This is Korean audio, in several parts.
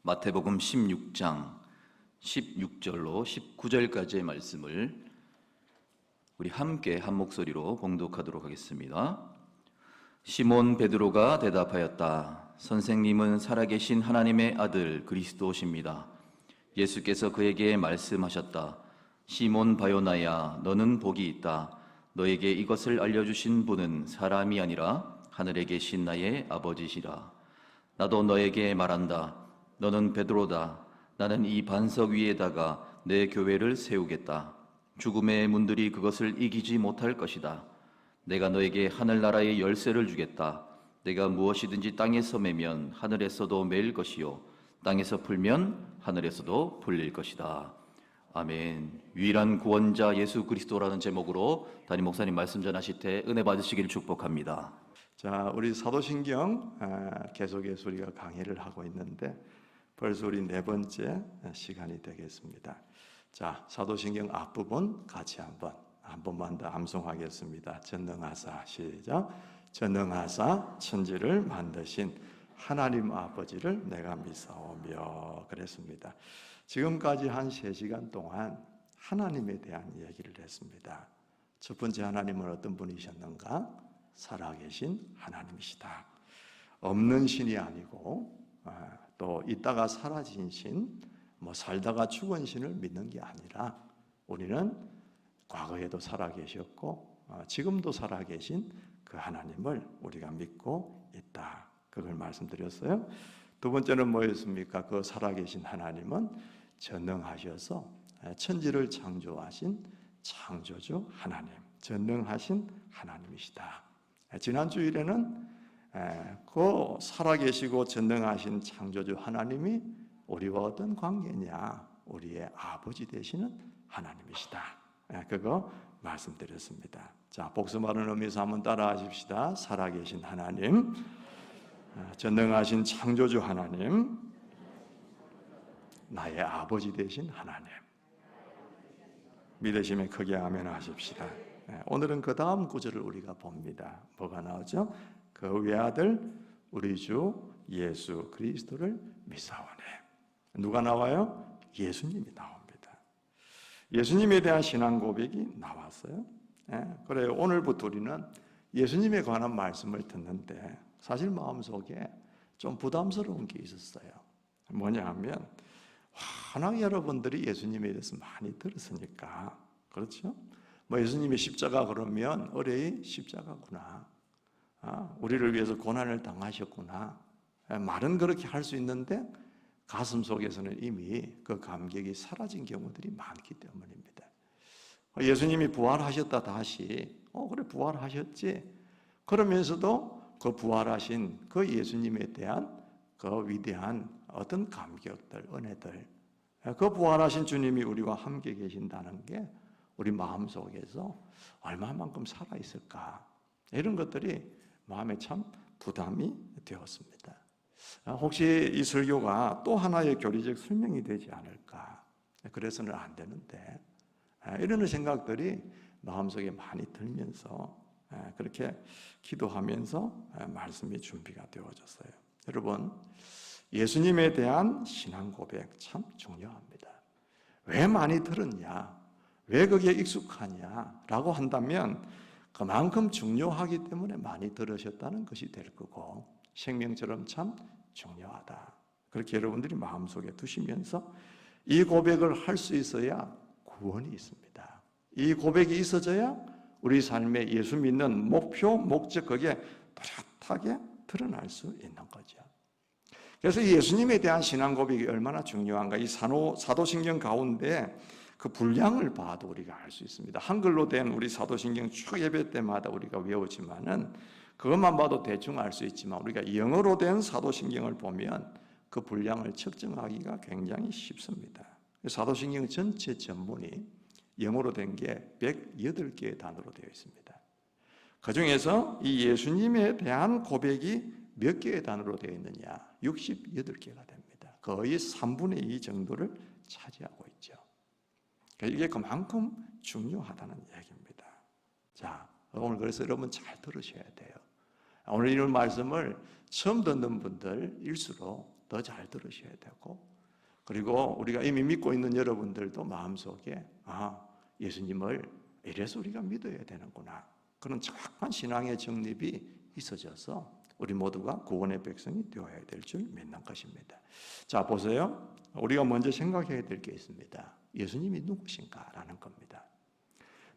마태복음 16장 16절로 19절까지의 말씀을 우리 함께 한 목소리로 봉독하도록 하겠습니다. 시몬 베드로가 대답하였다. 선생님은 살아계신 하나님의 아들 그리스도십니다. 예수께서 그에게 말씀하셨다. 시몬 바요나야, 너는 복이 있다. 너에게 이것을 알려주신 분은 사람이 아니라 하늘에 계신 나의 아버지시라. 나도 너에게 말한다. 너는 베드로다. 나는 이 반석 위에다가 내 교회를 세우겠다. 죽음의 문들이 그것을 이기지 못할 것이다. 내가 너에게 하늘나라의 열쇠를 주겠다. 내가 무엇이든지 땅에서 매면 하늘에서도 매일 것이요 땅에서 풀면 하늘에서도 풀릴 것이다. 아멘. 유일한 구원자 예수 그리스도라는 제목으로 담임 목사님 말씀 전하실 때 은혜 받으시기를 축복합니다. 자, 우리 사도신경 계속해서 우리가 강의를 하고 있는데 벌써 우리 네 번째 시간이 되겠습니다. 자, 사도신경 앞부분 같이 한 번만 더 암송하겠습니다. 전능하사, 시작. 전능하사 천지를 만드신 하나님 아버지를 내가 믿사오며 그랬습니다. 지금까지 한 3시간 동안 하나님에 대한 얘기를 했습니다. 첫 번째, 하나님은 어떤 분이셨는가? 살아계신 하나님이시다. 없는 신이 아니고 또 있다가 사라진 신, 살다가 죽은 신을 믿는 게 아니라 우리는 과거에도 살아계셨고 지금도 살아계신 그 하나님을 우리가 믿고 있다. 그걸 말씀드렸어요. 두 번째는 뭐였습니까? 그 살아계신 하나님은 전능하셔서 천지를 창조하신 창조주 하나님, 전능하신 하나님이시다. 지난 주일에는 그 살아계시고 전능하신 창조주 하나님이 우리와 어떤 관계냐? 우리의 아버지 되시는 하나님이시다. 그거 말씀드렸습니다. 자, 복습하는 의미에서 한번 따라 하십시다. 살아계신 하나님, 전능하신 창조주 하나님, 나의 아버지 되신 하나님. 믿으시면 크게 아멘 하십시다. 오늘은 그 다음 구절을 우리가 봅니다. 뭐가 나오죠? 그 외아들 우리 주 예수 그리스도를 믿사오네. 누가 나와요? 예수님이 나옵니다. 예수님에 대한 신앙 고백이 나왔어요. 그래요. 오늘부터 우리는 예수님에 관한 말씀을 듣는데 사실 마음속에 좀 부담스러운 게 있었어요. 뭐냐 하면 워낙 여러분들이 예수님에 대해서 많이 들었으니까, 그렇죠? 예수님이 십자가 그러면 어레이 십자가구나, 우리를 위해서 고난을 당하셨구나, 말은 그렇게 할 수 있는데 가슴 속에서는 이미 그 감격이 사라진 경우들이 많기 때문입니다. 예수님이 부활하셨다 다시, 그래 부활하셨지, 그러면서도 그 부활하신 그 예수님에 대한 그 위대한 어떤 감격들, 은혜들, 그 부활하신 주님이 우리와 함께 계신다는 게 우리 마음속에서 얼마만큼 살아있을까, 이런 것들이 마음에 참 부담이 되었습니다. 혹시 이 설교가 또 하나의 교리적 설명이 되지 않을까, 그래서는 안 되는데 이런 생각들이 마음속에 많이 들면서 그렇게 기도하면서 말씀이 준비가 되어졌어요. 여러분, 예수님에 대한 신앙 고백 참 중요합니다. 왜 많이 들었냐, 왜 그게 익숙하냐라고 한다면 그만큼 중요하기 때문에 많이 들으셨다는 것이 될 거고, 생명처럼 참 중요하다. 그렇게 여러분들이 마음속에 두시면서 이 고백을 할 수 있어야 구원이 있습니다. 이 고백이 있어져야 우리 삶의 예수 믿는 목표, 목적, 그게 뚜렷하게 드러날 수 있는 거죠. 그래서 예수님에 대한 신앙 고백이 얼마나 중요한가, 이 사도신경 가운데 그 분량을 봐도 우리가 알 수 있습니다. 한글로 된 우리 사도신경 쭉 예배 때마다 우리가 외우지만은 그것만 봐도 대충 알 수 있지만 우리가 영어로 된 사도신경을 보면 그 분량을 측정하기가 굉장히 쉽습니다. 사도신경 전체 전문이 영어로 된 게 108개의 단어로 되어 있습니다. 그 중에서 이 예수님에 대한 고백이 몇 개의 단어로 되어 있느냐? 68개가 됩니다. 거의 3분의 2 정도를 차지하고 있죠. 이게 그만큼 중요하다는 얘기입니다. 자, 오늘 그래서 여러분 잘 들으셔야 돼요. 오늘 이런 말씀을 처음 듣는 분들일수록 더 잘 들으셔야 되고, 그리고 우리가 이미 믿고 있는 여러분들도 마음속에 예수님을 이래서 우리가 믿어야 되는구나, 그런 정확한 신앙의 정립이 있어져서 우리 모두가 구원의 백성이 되어야 될 줄 믿는 것입니다. 자, 보세요. 우리가 먼저 생각해야 될 게 있습니다. 예수님이 누구신가라는 겁니다.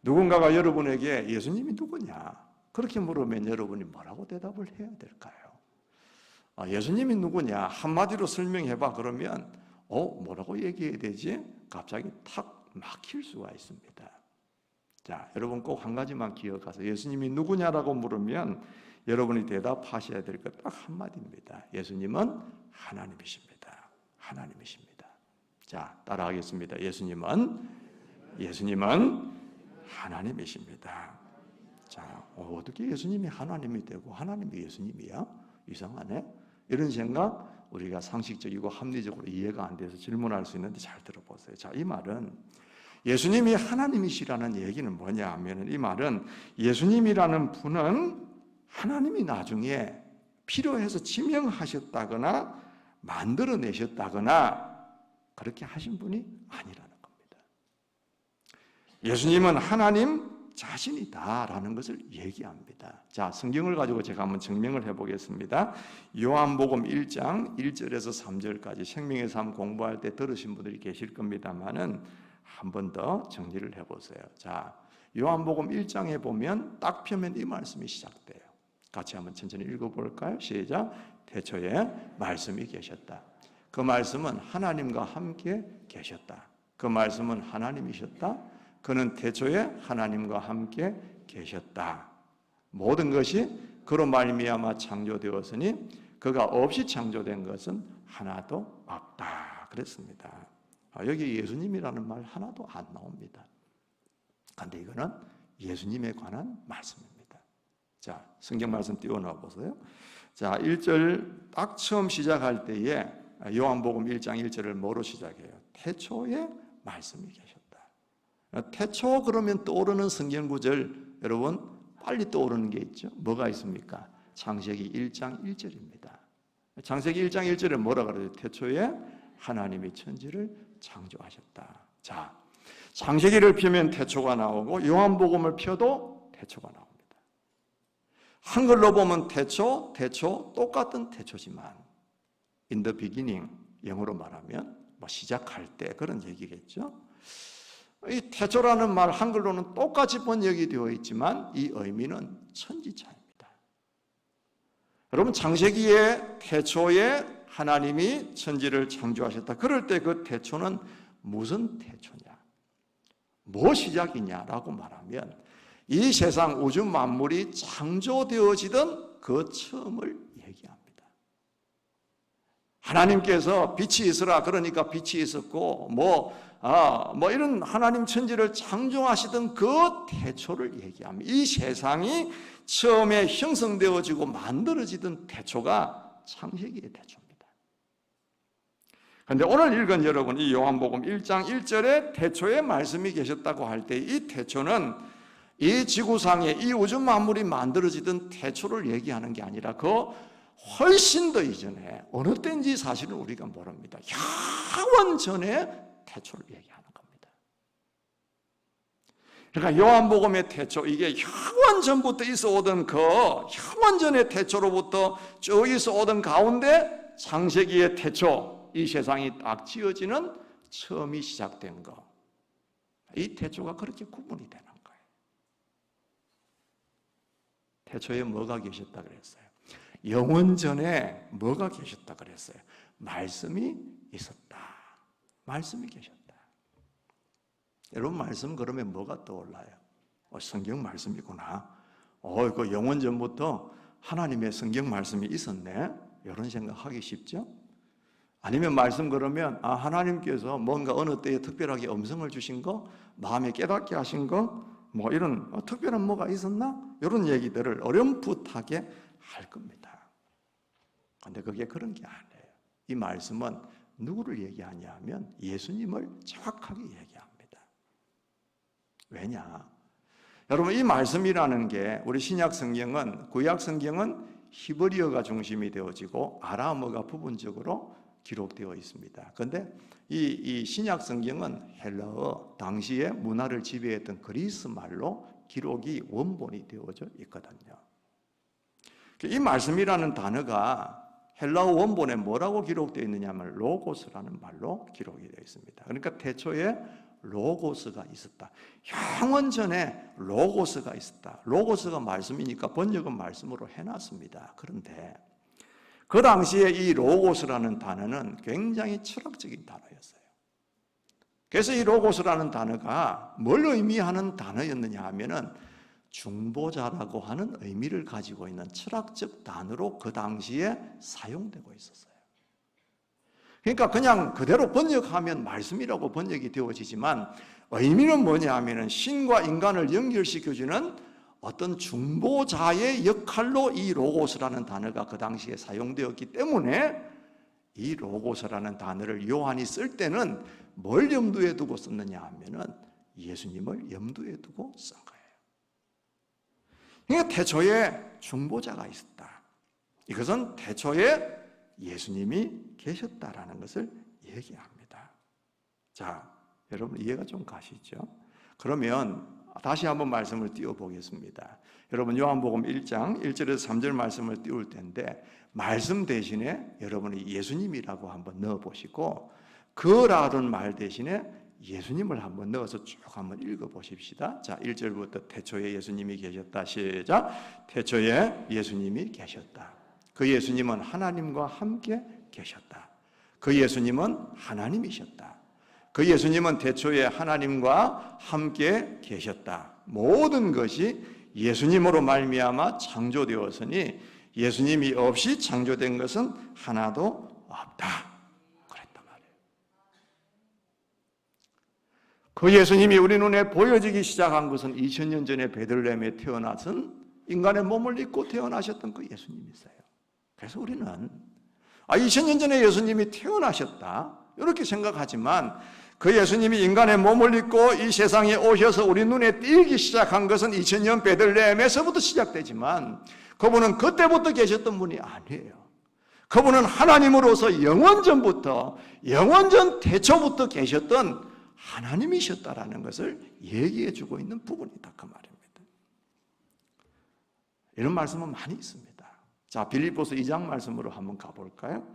누군가가 여러분에게 예수님이 누구냐 그렇게 물으면 여러분이 뭐라고 대답을 해야 될까요? 예수님이 누구냐 한마디로 설명해봐 그러면 뭐라고 얘기해야 되지? 갑자기 탁 막힐 수가 있습니다. 자, 여러분 꼭 한 가지만 기억하세요. 예수님이 누구냐라고 물으면 여러분이 대답하셔야 될 것 딱 한마디입니다. 예수님은 하나님이십니다. 하나님이십니다. 자, 따라하겠습니다. 예수님은 하나님이십니다. 자, 어떻게 예수님이 하나님이 되고 하나님이 예수님이야? 이상하네. 이런 생각 우리가 상식적이고 합리적으로 이해가 안 돼서 질문할 수 있는데 잘 들어보세요. 자, 이 말은 예수님이 하나님이시라는 얘기는 뭐냐 하면, 이 말은 예수님이라는 분은 하나님이 나중에 필요해서 지명하셨다거나 만들어내셨다거나 그렇게 하신 분이 아니라는 겁니다. 예수님은 하나님 자신이다라는 것을 얘기합니다. 자, 성경을 가지고 제가 한번 증명을 해보겠습니다. 요한복음 1장 1절에서 3절까지 생명의 삶 공부할 때 들으신 분들이 계실 겁니다만은 한 번 더 정리를 해보세요. 자, 요한복음 1장에 보면 딱 펴면 이 말씀이 시작돼요. 같이 한번 천천히 읽어볼까요? 시작. 태초에 말씀이 계셨다. 그 말씀은 하나님과 함께 계셨다. 그 말씀은 하나님이셨다. 그는 태초에 하나님과 함께 계셨다. 모든 것이 그로 말미암아 창조되었으니 그가 없이 창조된 것은 하나도 없다. 그랬습니다. 여기 예수님이라는 말 하나도 안 나옵니다. 그런데 이거는 예수님에 관한 말씀입니다. 자, 성경 말씀 띄워놔 보세요. 자, 1절 딱 처음 시작할 때에 요한복음 1장 1절을 뭐로 시작해요? 태초에 말씀이 계셨다. 태초 그러면 떠오르는 성경 구절 여러분 빨리 떠오르는 게 있죠. 뭐가 있습니까? 창세기 1장 1절입니다. 창세기 1장 1절에 뭐라 그래요? 태초에 하나님이 천지를 창조하셨다. 자, 창세기를 펴면 태초가 나오고 요한복음을 펴도 태초가 나옵니다. 한글로 보면 태초 똑같은 태초지만 in the beginning, 영어로 말하면 시작할 때 그런 얘기겠죠. 이 태초라는 말 한글로는 똑같이 번역이 되어 있지만 이 의미는 천지차입니다. 여러분, 창세기의 태초에 하나님이 천지를 창조하셨다. 그럴 때 그 태초는 무슨 태초냐? 뭐 시작이냐라고 말하면 이 세상 우주 만물이 창조되어지던 그 처음을 얘기합니다. 하나님께서 빛이 있으라 그러니까 빛이 있었고 이런 하나님 천지를 창조하시던 그 태초를 얘기합니다. 이 세상이 처음에 형성되어지고 만들어지던 태초가 창세기의 태초입니다. 그런데 오늘 읽은 여러분 이 요한복음 1장 1절에 태초에 말씀이 계셨다고 할 때 이 태초는 이 지구상에 이 우주 만물이 만들어지던 태초를 얘기하는 게 아니라 그 훨씬 더 이전에 어느 때인지 사실은 우리가 모릅니다. 영원 전에 태초를 얘기하는 겁니다. 그러니까 요한복음의 태초, 이게 영원 전부터 있어 오던 그 영원 전의 태초로부터 쭉 있어 오던 가운데 창세기의 태초, 이 세상이 딱 지어지는 처음이 시작된 거, 이 태초가 그렇게 구분이 되는 거예요. 태초에 뭐가 계셨다 그랬어요? 영원 전에 뭐가 계셨다 그랬어요? 말씀이 있었다. 말씀이 계셨다. 여러분, 말씀 그러면 뭐가 떠올라요? 성경 말씀이구나. 그 영원 전부터 하나님의 성경 말씀이 있었네. 이런 생각하기 쉽죠? 아니면 말씀 그러면 하나님께서 뭔가 어느 때에 특별하게 음성을 주신 거, 마음에 깨닫게 하신 거, 이런 특별한 뭐가 있었나? 이런 얘기들을 어렴풋하게 할 겁니다. 그런데 그게 그런 게 아니에요. 이 말씀은 누구를 얘기하냐 하면 예수님을 정확하게 얘기합니다. 왜냐? 여러분, 이 말씀이라는 게 우리 신약 성경은, 구약 성경은 히브리어가 중심이 되어지고 아람어가 부분적으로 기록되어 있습니다. 그런데 이 신약 성경은 헬라어, 당시의 문화를 지배했던 그리스 말로 기록이 원본이 되어져 있거든요. 이 말씀이라는 단어가 헬라어 원본에 뭐라고 기록되어 있느냐 하면 로고스라는 말로 기록이 되어 있습니다. 그러니까 태초에 로고스가 있었다. 영원 전에 로고스가 있었다. 로고스가 말씀이니까 번역은 말씀으로 해놨습니다. 그런데 그 당시에 이 로고스라는 단어는 굉장히 철학적인 단어였어요. 그래서 이 로고스라는 단어가 뭘 의미하는 단어였느냐 하면은 중보자라고 하는 의미를 가지고 있는 철학적 단어로 그 당시에 사용되고 있었어요. 그러니까 그냥 그대로 번역하면 말씀이라고 번역이 되어지지만 의미는 뭐냐 하면은 신과 인간을 연결시켜주는 어떤 중보자의 역할로 이 로고스라는 단어가 그 당시에 사용되었기 때문에 이 로고스라는 단어를 요한이 쓸 때는 뭘 염두에 두고 썼느냐 하면은 예수님을 염두에 두고 쓴 거예요. 그러니까 태초에 중보자가 있었다. 이것은 태초에 예수님이 계셨다라는 것을 얘기합니다. 자, 여러분 이해가 좀 가시죠? 그러면 다시 한번 말씀을 띄워보겠습니다. 여러분 요한복음 1장 1절에서 3절 말씀을 띄울 텐데 말씀 대신에 여러분이 예수님이라고 한번 넣어보시고 그라는 말 대신에 예수님을 한번 넣어서 쭉 한번 읽어보십시다. 자, 1절부터 태초에 예수님이 계셨다. 시작. 태초에 예수님이 계셨다. 그 예수님은 하나님과 함께 계셨다. 그 예수님은 하나님이셨다. 그 예수님은 태초에 하나님과 함께 계셨다. 모든 것이 예수님으로 말미암아 창조되었으니 예수님이 없이 창조된 것은 하나도 없다. 그랬단 말이에요. 그 예수님이 우리 눈에 보여지기 시작한 것은 2000년 전에 베들레헴에 태어나선 인간의 몸을 입고 태어나셨던 그 예수님이세요. 그래서 우리는 2000년 전에 예수님이 태어나셨다 이렇게 생각하지만 그 예수님이 인간의 몸을 입고 이 세상에 오셔서 우리 눈에 띄기 시작한 것은 2000년 베들레헴에서부터 시작되지만 그분은 그때부터 계셨던 분이 아니에요. 그분은 하나님으로서 영원전부터 영원전 태초부터 계셨던 하나님이셨다라는 것을 얘기해 주고 있는 부분이다 그 말입니다. 이런 말씀은 많이 있습니다. 자, 빌립보서 2장 말씀으로 한번 가볼까요?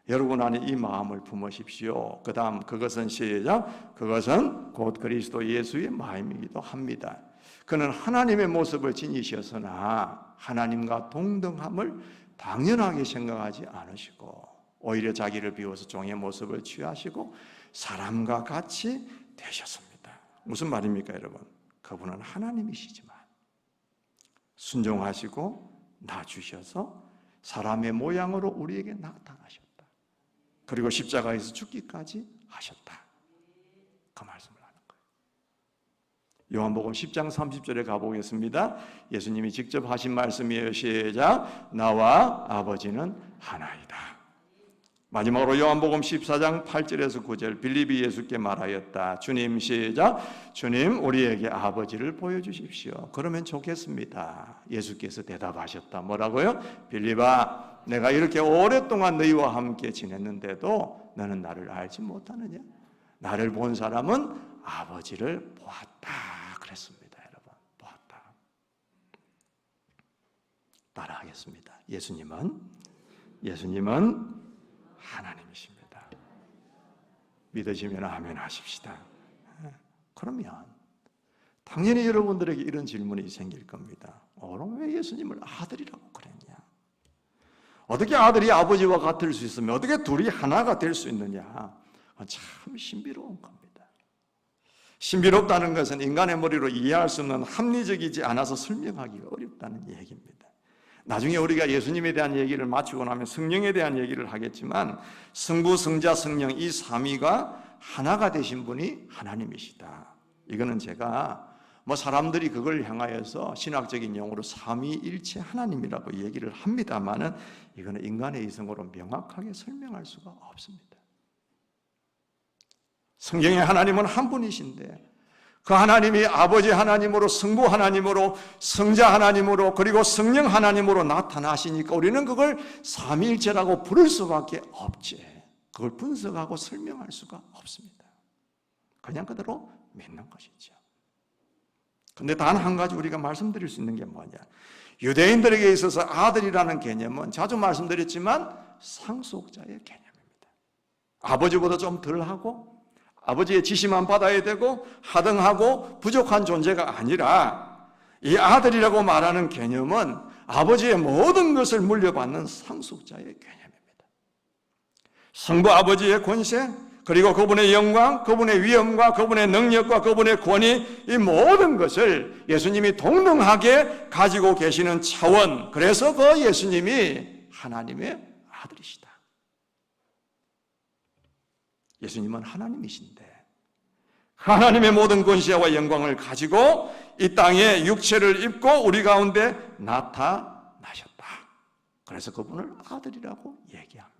여러분 안에 이 마음을 품으십시오. 그 다음 그것은 시작. 그것은 곧 그리스도 예수의 마음이기도 합니다. 그는 하나님의 모습을 지니셨으나 하나님과 동등함을 당연하게 생각하지 않으시고 오히려 자기를 비워서 종의 모습을 취하시고 사람과 같이 되셨습니다. 무슨 말입니까 여러분? 그분은 하나님이시지만 순종하시고 낮추셔서 사람의 모양으로 우리에게 나타나셨다. 그리고 십자가에서 죽기까지 하셨다. 그 말씀을 하는 거예요. 요한복음 10장 30절에 가보겠습니다. 예수님이 직접 하신 말씀이에요. 시작. 나와 아버지는 하나이다. 마지막으로 요한복음 14장 8절에서 9절 빌립이 예수께 말하였다. 주님 시작. 주님 우리에게 아버지를 보여주십시오. 그러면 좋겠습니다. 예수께서 대답하셨다. 뭐라고요? 빌립아 내가 이렇게 오랫동안 너희와 함께 지냈는데도 너는 나를 알지 못하느냐? 나를 본 사람은 아버지를 보았다. 그랬습니다. 여러분 보았다. 따라하겠습니다. 예수님은 하나님이십니다. 믿으시면 아멘 하십시다. 그러면 당연히 여러분들에게 이런 질문이 생길 겁니다. 그럼 왜 예수님을 아들이라고 그랬냐? 어떻게 아들이 아버지와 같을 수 있으며 어떻게 둘이 하나가 될 수 있느냐? 참 신비로운 겁니다. 신비롭다는 것은 인간의 머리로 이해할 수 없는 합리적이지 않아서 설명하기가 어렵다는 얘기입니다. 나중에 우리가 예수님에 대한 얘기를 마치고 나면 성령에 대한 얘기를 하겠지만 성부, 성자, 성령 이 삼위가 하나가 되신 분이 하나님이시다. 이거는 제가 사람들이 그걸 향하여서 신학적인 용어로 삼위일체 하나님이라고 얘기를 합니다만은 이거는 인간의 이성으로 명확하게 설명할 수가 없습니다. 성경의 하나님은 한 분이신데 그 하나님이 아버지 하나님으로 성부 하나님으로 성자 하나님으로 그리고 성령 하나님으로 나타나시니까 우리는 그걸 삼위일체라고 부를 수밖에 없지. 그걸 분석하고 설명할 수가 없습니다. 그냥 그대로 믿는 것이죠. 근데 단 한 가지 우리가 말씀드릴 수 있는 게 뭐냐? 유대인들에게 있어서 아들이라는 개념은 자주 말씀드렸지만 상속자의 개념입니다. 아버지보다 좀 덜하고 아버지의 지시만 받아야 되고 하등하고 부족한 존재가 아니라 이 아들이라고 말하는 개념은 아버지의 모든 것을 물려받는 상속자의 개념입니다. 성부 아버지의 권세, 그리고 그분의 영광, 그분의 위엄과 그분의 능력과 그분의 권위, 이 모든 것을 예수님이 동등하게 가지고 계시는 차원, 그래서 그 예수님이 하나님의 아들이시다. 예수님은 하나님이신데 하나님의 모든 권세와 영광을 가지고 이 땅에 육체를 입고 우리 가운데 나타나셨다. 그래서 그분을 아들이라고 얘기합니다.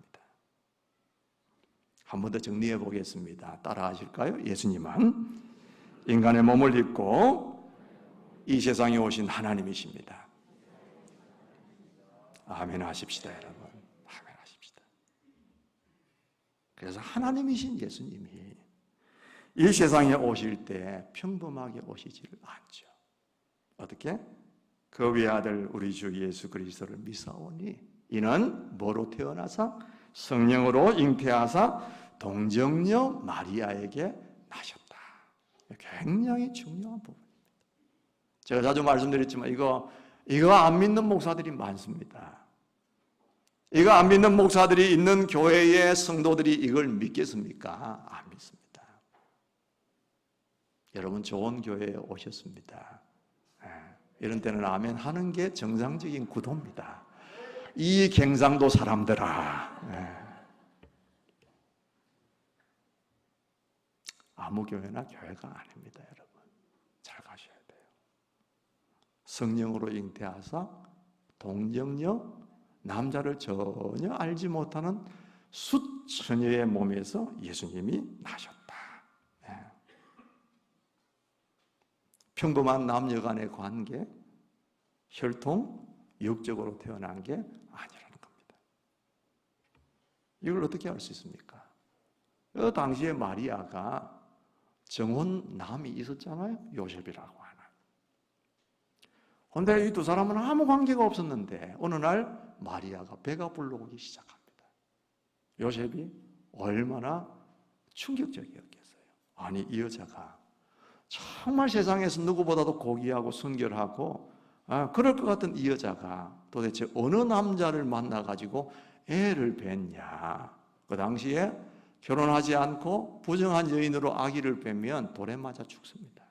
한 번 더 정리해 보겠습니다. 따라 하실까요? 예수님은 인간의 몸을 입고 이 세상에 오신 하나님이십니다. 아멘 하십시다, 여러분. 아멘 하십시다. 그래서 하나님이신 예수님이 이 세상에 오실 때 평범하게 오시지를 않죠. 어떻게? 그 외아들 우리 주 예수 그리스도를 믿사오니 이는 뭐로 태어나사? 성령으로 잉태하사 동정녀 마리아에게 나셨다. 굉장히 중요한 부분입니다. 제가 자주 말씀드렸지만 이거 안 믿는 목사들이 많습니다. 이거 안 믿는 목사들이 있는 교회의 성도들이 이걸 믿겠습니까? 안 믿습니다. 여러분 좋은 교회에 오셨습니다. 이런 때는 아멘 하는 게 정상적인 구도입니다. 이 경상도 사람들아, 아무 교회나 교회가 아닙니다. 여러분 잘 가셔야 돼요. 성령으로 잉태하사 동정녀, 남자를 전혀 알지 못하는 숫처녀의 몸에서 예수님이 나셨다. 평범한 남녀 간의 관계, 혈통, 육적으로 태어난 게 아니라는 겁니다. 이걸 어떻게 알 수 있습니까? 그 당시에 마리아가 정혼남이 있었잖아요. 요셉이라고 하는. 그런데 이 두 사람은 아무 관계가 없었는데 어느 날 마리아가 배가 불러오기 시작합니다. 요셉이 얼마나 충격적이었겠어요. 아니 이 여자가 정말 세상에서 누구보다도 고귀하고 순결하고 그럴 것 같은 이 여자가 도대체 어느 남자를 만나가지고 애를 뱄냐. 그 당시에 결혼하지 않고 부정한 여인으로 아기를 뵈면 돌에 맞아 죽습니다.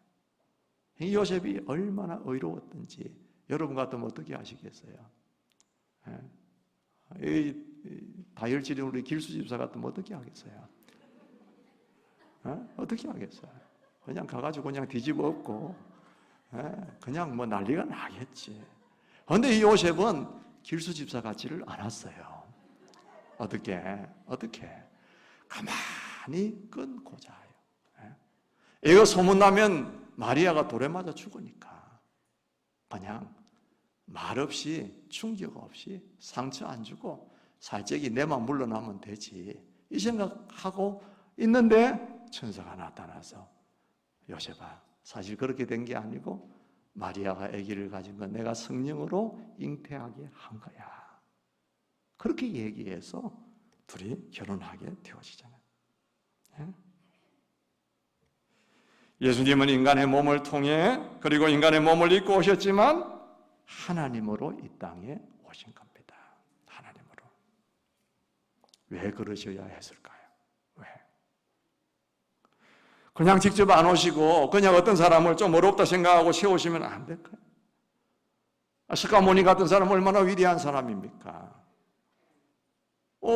이 요셉이 얼마나 의로웠던지 여러분 같으면 어떻게 하시겠어요? 이 다혈질인 우리 길수 집사 같으면 어떻게 하겠어요? 어떻게 하겠어요? 그냥 가가지고 그냥 뒤집어 엎고 그냥 뭐 난리가 나겠지. 그런데 이 요셉은 길수 집사 같지를 않았어요. 어떻게? 가만히 끊고 자요. 이거 소문나면 마리아가 돌에 맞아 죽으니까 그냥 말없이 충격 없이 상처 안 주고 살짝이 내만 물러나면 되지 이 생각하고 있는데 천사가 나타나서 요셉아 사실 그렇게 된 게 아니고 마리아가 아기를 가진 건 내가 성령으로 잉태하게 한 거야. 그렇게 얘기해서 둘이 결혼하게 되어지잖아요. 예수님은 인간의 몸을 통해 그리고 인간의 몸을 입고 오셨지만 하나님으로 이 땅에 오신 겁니다. 하나님으로. 왜 그러셔야 했을까요? 왜? 그냥 직접 안 오시고 그냥 어떤 사람을 좀 어렵다 생각하고 세우시면 안 될까요? 스가모니 같은 사람은 얼마나 위대한 사람입니까?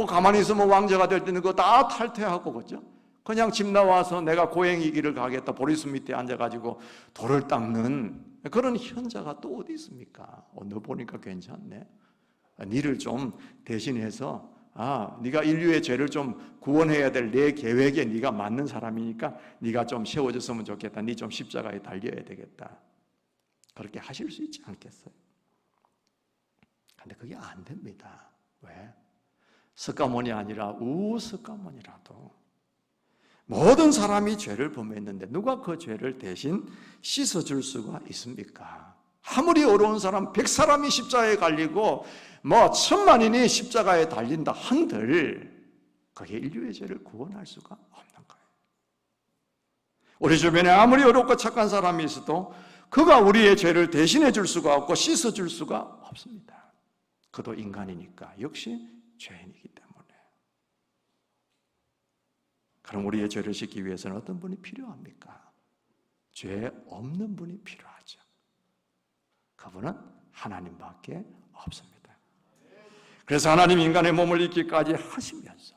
가만히 있으면 왕자가 될 때는 그거 다 탈퇴하고 그죠? 그냥 집 나와서 내가 고행이 길을 가겠다 보리수 밑에 앉아가지고 돌을 닦는 그런 현자가 또 어디 있습니까? 너 보니까 괜찮네. 니를 좀 대신해서 네가 인류의 죄를 좀 구원해야 될 내 계획에 네가 맞는 사람이니까 네가 좀 세워졌으면 좋겠다. 네 좀 십자가에 달려야 되겠다. 그렇게 하실 수 있지 않겠어요? 근데 그게 안 됩니다. 왜? 석가모니 아니라 우석가모니라도 모든 사람이 죄를 범했는데 누가 그 죄를 대신 씻어줄 수가 있습니까? 아무리 어려운 사람 100사람이 십자가에 갈리고 뭐 1000만인이 십자가에 달린다 한들 그게 인류의 죄를 구원할 수가 없는 거예요. 우리 주변에 아무리 어렵고 착한 사람이 있어도 그가 우리의 죄를 대신해 줄 수가 없고 씻어 줄 수가 없습니다. 그도 인간이니까 역시 죄인이기 때문에. 그럼 우리의 죄를 씻기 위해서는 어떤 분이 필요합니까? 죄 없는 분이 필요하죠. 그분은 하나님밖에 없습니다. 그래서 하나님 인간의 몸을 입기까지 하시면서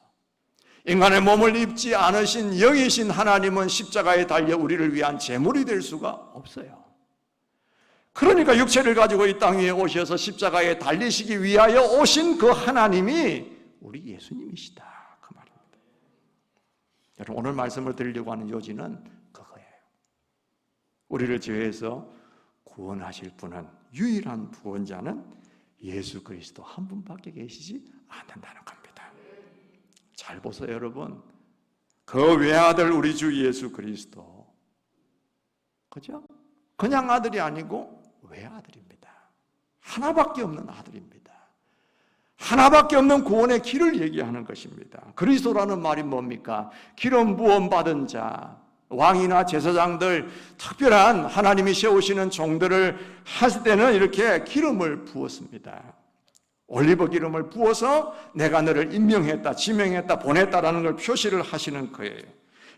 인간의 몸을 입지 않으신 영이신 하나님은 십자가에 달려 우리를 위한 제물이 될 수가 없어요. 그러니까 육체를 가지고 이 땅 위에 오셔서 십자가에 달리시기 위하여 오신 그 하나님이 우리 예수님이시다 그 말입니다. 여러분 오늘 말씀을 드리려고 하는 요지는 그거예요. 우리를 죄에서 구원하실 분은 유일한 구원자는 예수 그리스도 한 분밖에 계시지 않는다는 겁니다. 잘 보세요 여러분. 그 외아들 우리 주 예수 그리스도 그죠? 그냥 아들이 아니고 외아들입니다. 하나밖에 없는 아들입니다. 하나밖에 없는 구원의 길을 얘기하는 것입니다. 그리스도라는 말이 뭡니까? 기름 부음 받은 자, 왕이나 제사장들, 특별한 하나님이 세우시는 종들을 하실 때는 이렇게 기름을 부었습니다. 올리브 기름을 부어서 내가 너를 임명했다, 지명했다, 보냈다라는 걸 표시를 하시는 거예요.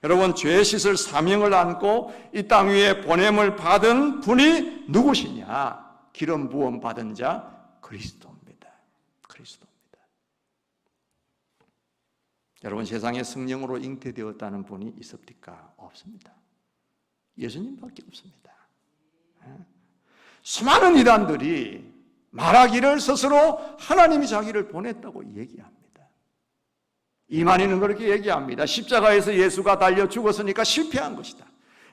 여러분 죄 씻을 사명을 안고 이 땅 위에 보냄을 받은 분이 누구시냐? 기름 부음 받은 자 그리스도입니다. 그리스도입니다. 여러분 세상에 성령으로 잉태되었다는 분이 있습니까? 없습니다. 예수님밖에 없습니다. 수많은 이단들이 말하기를 스스로 하나님이 자기를 보냈다고 얘기합니다. 이만희는 그렇게 얘기합니다. 십자가에서 예수가 달려 죽었으니까 실패한 것이다.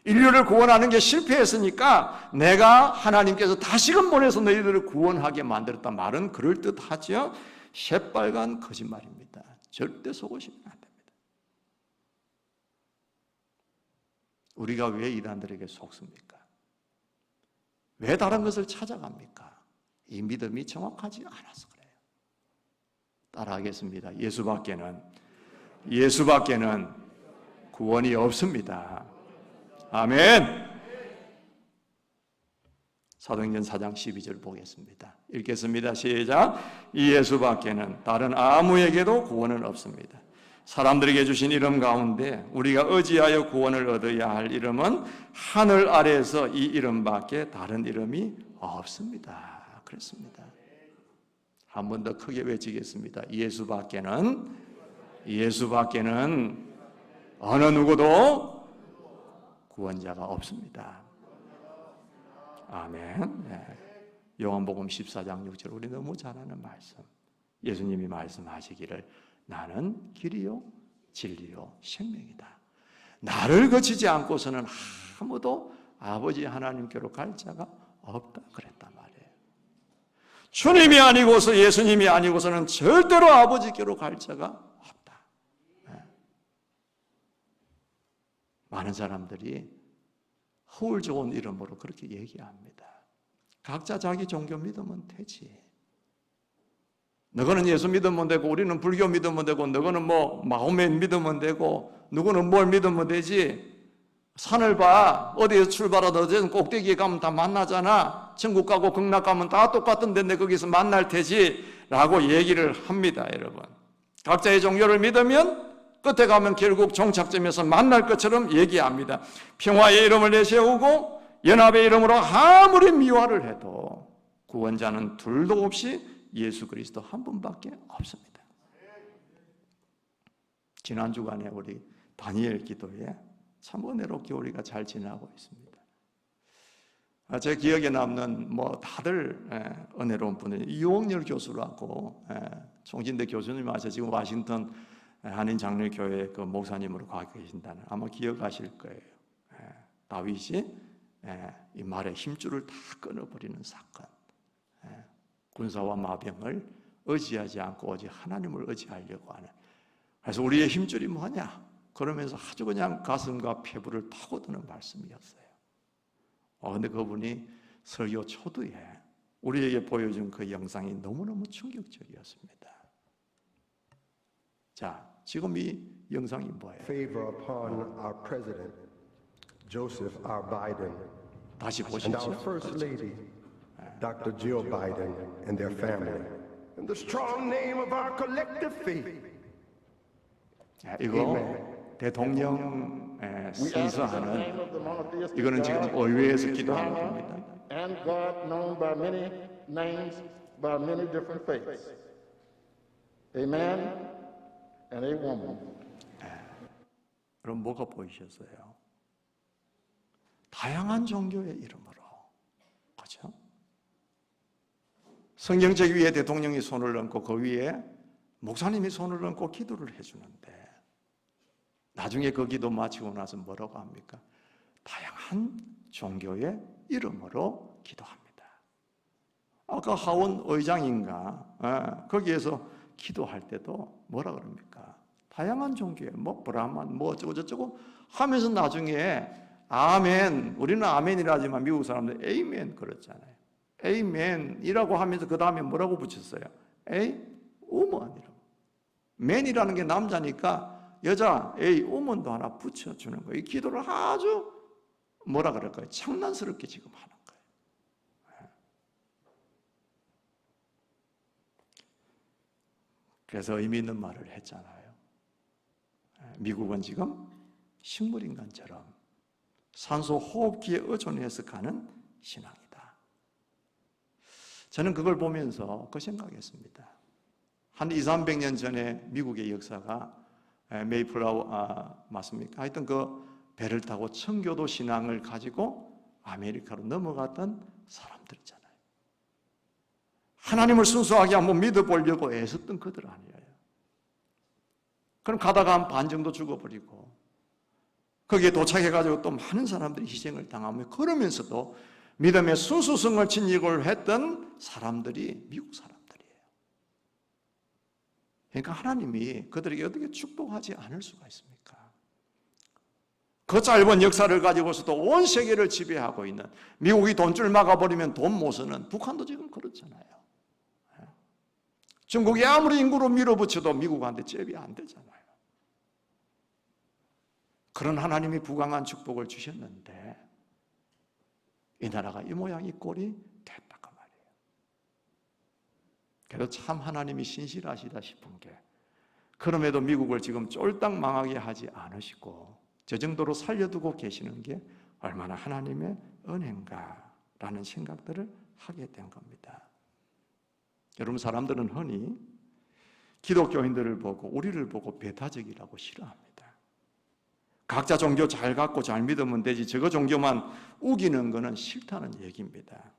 인류를 구원하는 게 실패했으니까 내가 하나님께서 다시금 보내서 너희들을 구원하게 만들었다 말은 그럴듯하죠. 새빨간 거짓말입니다. 절대 속으시면 안 됩니다. 우리가 왜 이단들에게 속습니까? 왜 다른 것을 찾아갑니까? 이 믿음이 정확하지 않아서 그래요. 따라하겠습니다. 예수밖에는 구원이 없습니다. 아멘. 사도행전 4장 12절 보겠습니다. 읽겠습니다. 시작. 이 예수밖에는 다른 아무에게도 구원은 없습니다. 사람들에게 주신 이름 가운데 우리가 의지하여 구원을 얻어야 할 이름은 하늘 아래에서 이 이름밖에 다른 이름이 없습니다. 그렇습니다. 한 번 더 크게 외치겠습니다. 예수밖에는 어느 누구도 구원자가 없습니다. 아멘. 네. 요한복음 14장 6절 우리 너무 잘 아는 말씀. 예수님이 말씀하시기를 나는 길이요 진리요 생명이다. 나를 거치지 않고서는 아무도 아버지 하나님께로 갈 자가 없다 그랬단 말이에요. 주님이 아니고서 예수님이 아니고서는 절대로 아버지께로 갈 자가 없다. 네. 많은 사람들이 허울 좋은 이름으로 그렇게 얘기합니다. 각자 자기 종교 믿으면 되지. 너거는 예수 믿으면 되고 우리는 불교 믿으면 되고 너거는 뭐 마호멧 믿으면 되고 누구는 뭘 믿으면 되지. 산을 봐. 어디에서 출발하든 어디서 꼭대기에 가면 다 만나잖아. 천국 가고 극락 가면 다 똑같은 데인데 거기서 만날 테지 라고 얘기를 합니다. 여러분 각자의 종교를 믿으면 끝에 가면 결국 종착점에서 만날 것처럼 얘기합니다. 평화의 이름을 내세우고 연합의 이름으로 아무리 미화를 해도 구원자는 둘도 없이 예수 그리스도 한 분밖에 없습니다. 지난 주간에 우리 다니엘 기도에 참 은혜롭게 우리가 잘 지나고 있습니다. 제 기억에 남는 뭐 다들 은혜로운 분이 이용렬 교수라고 총진대 교수님 아셔 지금 워싱턴 한인 장로교회 그 목사님으로 가 계신다는 아마 기억하실 거예요. 다윗이 이 말의 힘줄을 다 끊어버리는 사건. 군사와 마병을 의지하지 않고 오직 하나님을 의지하려고 하는. 그래서 우리의 힘줄이 뭐냐? 그러면서 아주 그냥 가슴과 폐부를 파고드는 말씀이었어요. 근데 그분이 설교 초두에 우리에게 보여준 그 영상이 너무너무 충격적이었습니다. 자, 지금 이 영상이 뭐예요? Favor upon our president, Joseph R. Biden, 다시 and 보시죠. our First Lady, Dr. Jill Biden, and their family, in the strong name of our collective faith. 자, 이거 대통령 선서하는 이거는 지금 의회에서 기도하는 겁니다. And God known by many names, by many different faiths. A man and a woman. 그럼 뭐가 보이셨어요? 다양한 종교의 이름으로, 그렇죠? 성경책 위에 대통령이 손을 얹고 그 위에 목사님이 손을 얹고 기도를 해주는데 나중에 그 기도 마치고 나서 뭐라고 합니까? 다양한 종교의 이름으로 기도합니다. 아까 하원 의장인가 거기에서 기도할 때도 뭐라 그럽니까? 다양한 종교의 뭐 브라만 뭐 어쩌고 저쩌고 하면서 나중에 아멘, 우리는 아멘이라 하지만 미국 사람들 에이멘 그랬잖아요. 에이멘이라고 하면서 그 다음에 뭐라고 붙였어요? 에이 우먼이라고. 맨이라는 게 남자니까 여자 에이 우먼도 하나 붙여주는 거예요. 이 기도를 아주 뭐라 그럴까요? 장난스럽게 지금 하는 거예요. 그래서 의미 있는 말을 했잖아요. 미국은 지금 식물인간처럼 산소 호흡기에 의존해서 가는 신앙이다. 저는 그걸 보면서 그 생각했습니다. 한 200~300년 전에 미국의 역사가 메이플라워 맞습니까? 하여튼 그 배를 타고 청교도 신앙을 가지고 아메리카로 넘어갔던 사람들이잖아요. 하나님을 순수하게 한번 믿어보려고 애썼던 그들 아니에요. 그럼 가다가 한 반 정도 죽어버리고 거기에 도착해가지고 또 많은 사람들이 희생을 당하며 그러면서도 믿음의 순수성을 지니고 했던 사람들이 미국 사람들이에요. 그러니까 하나님이 그들에게 어떻게 축복하지 않을 수가 있습니까? 그 짧은 역사를 가지고서도 온 세계를 지배하고 있는 미국이 돈줄 막아버리면 돈 못 쓰는 북한도 지금 그렇잖아요. 중국이 아무리 인구로 밀어붙여도 미국한테 잽이 안 되잖아요. 그런 하나님이 부강한 축복을 주셨는데 이 나라가 이 모양 이 꼴이 됐다고 말이에요. 그래도 참 하나님이 신실하시다 싶은 게 그럼에도 미국을 지금 쫄딱 망하게 하지 않으시고 저 정도로 살려두고 계시는 게 얼마나 하나님의 은혜인가라는 생각들을 하게 된 겁니다. 여러분, 사람들은 흔히 기독교인들을 보고 우리를 보고 배타적이라고 싫어합니다. 각자 종교 잘 갖고 잘 믿으면 되지 저거 종교만 우기는 것은 싫다는 얘기입니다.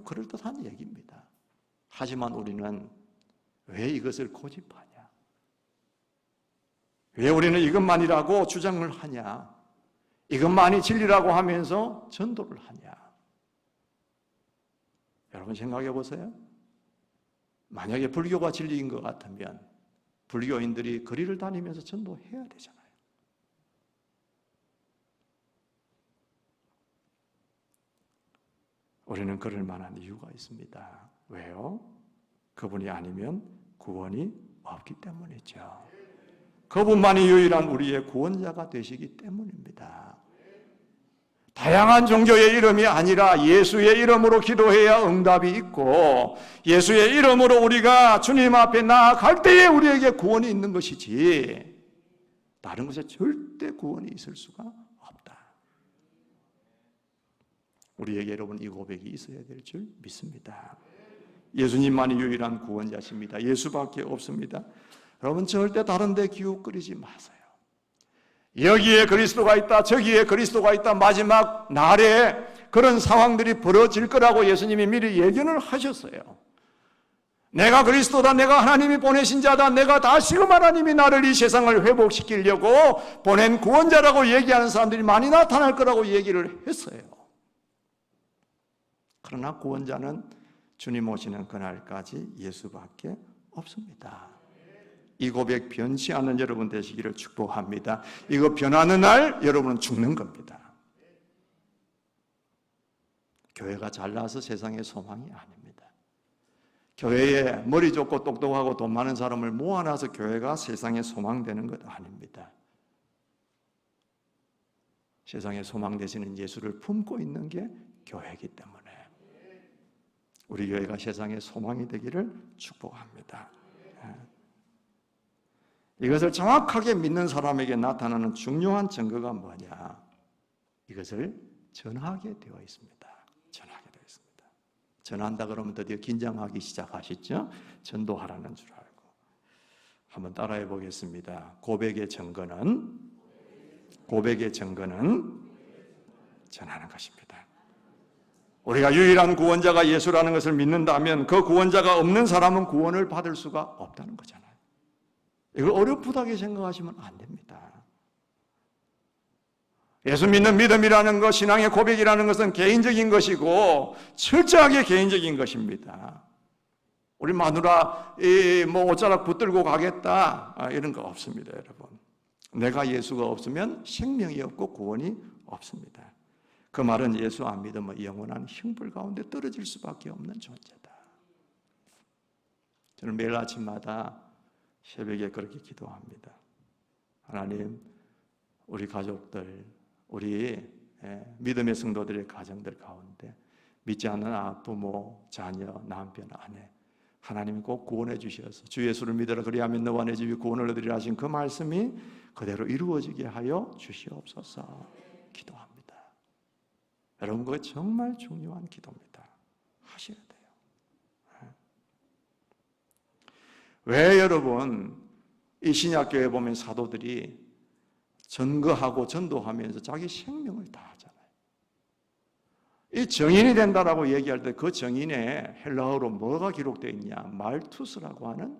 그럴듯한 얘기입니다. 하지만 우리는 왜 이것을 고집하냐? 왜 우리는 이것만이라고 주장을 하냐? 이것만이 진리라고 하면서 전도를 하냐? 여러분 생각해 보세요. 만약에 불교가 진리인 것 같으면 불교인들이 거리를 다니면서 전도해야 되잖아요. 우리는 그럴 만한 이유가 있습니다. 왜요? 그분이 아니면 구원이 없기 때문이죠. 그분만이 유일한 우리의 구원자가 되시기 때문입니다. 다양한 종교의 이름이 아니라 예수의 이름으로 기도해야 응답이 있고 예수의 이름으로 우리가 주님 앞에 나아갈 때에 우리에게 구원이 있는 것이지 다른 것에 절대 구원이 있을 수가 없다. 우리에게 여러분 이 고백이 있어야 될 줄 믿습니다. 예수님만이 유일한 구원자십니다. 예수밖에 없습니다. 여러분 절대 다른 데 기웃거리지 마세요. 여기에 그리스도가 있다, 저기에 그리스도가 있다, 마지막 날에 그런 상황들이 벌어질 거라고 예수님이 미리 예견을 하셨어요. 내가 그리스도다, 내가 하나님이 보내신 자다, 내가 다시금 하나님이 나를 이 세상을 회복시키려고 보낸 구원자라고 얘기하는 사람들이 많이 나타날 거라고 얘기를 했어요. 그러나 구원자는 주님 오시는 그날까지 예수밖에 없습니다. 이 고백 변치 않는 여러분 되시기를 축복합니다. 이거 변하는 날 여러분은 죽는 겁니다. 교회가 잘나서 세상의 소망이 아닙니다. 교회에 머리 좋고 똑똑하고 돈 많은 사람을 모아놔서 교회가 세상의 소망 되는 것 아닙니다. 세상의 소망 되시는 예수를 품고 있는 게 교회이기 때문에 우리 교회가 세상의 소망이 되기를 축복합니다. 이것을 정확하게 믿는 사람에게 나타나는 중요한 증거가 뭐냐? 이것을 전하게 되어 있습니다. 전하게 되어 있습니다. 전한다 그러면 드디어 긴장하기 시작하시죠? 전도하라는 줄 알고. 한번 따라해 보겠습니다. 고백의 증거는 전하는 것입니다. 우리가 유일한 구원자가 예수라는 것을 믿는다면 그 구원자가 없는 사람은 구원을 받을 수가 없다는 거잖아요. 이걸 어렵다게 생각하시면 안 됩니다. 예수 믿는 믿음이라는 것, 신앙의 고백이라는 것은 개인적인 것이고 철저하게 개인적인 것입니다. 우리 마누라 옷자락 붙들고 가겠다 이런 거 없습니다, 여러분. 내가 예수가 없으면 생명이 없고 구원이 없습니다. 그 말은 예수 안 믿으면 영원한 형벌 가운데 떨어질 수밖에 없는 존재다. 저는 매일 아침마다 새벽에 그렇게 기도합니다. 하나님, 우리 가족들, 우리 믿음의 성도들의 가정들 가운데 믿지 않는 부모, 자녀, 남편, 아내 하나님이 꼭 구원해 주셔서 주 예수를 믿으라 그리하면 너와 내 집이 구원을 얻으리라 하신 그 말씀이 그대로 이루어지게 하여 주시옵소서 기도합니다. 여러분, 그거 정말 중요한 기도입니다. 하셔야 돼요. 왜 여러분 이 신약교회 보면 사도들이 전거하고 전도하면서 자기 생명을 다하잖아요. 이 정인이 된다라고 얘기할 때 그 정인에 헬라어로 뭐가 기록되어 있냐? 말투스라고 하는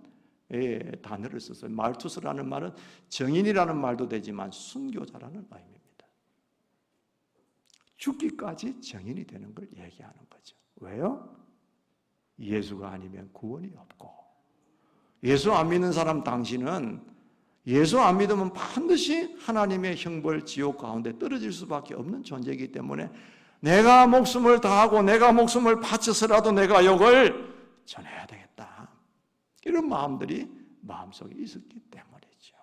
단어를 썼어요. 말투스라는 말은 정인이라는 말도 되지만 순교자라는 의미입니다. 죽기까지 정인이 되는 걸 얘기하는 거죠. 왜요? 예수가 아니면 구원이 없고, 예수 안 믿는 사람 당신은 예수 안 믿으면 반드시 하나님의 형벌 지옥 가운데 떨어질 수밖에 없는 존재이기 때문에 내가 목숨을 다하고 내가 목숨을 바쳐서라도 내가 이걸 전해야 되겠다, 이런 마음들이 마음속에 있었기 때문이죠.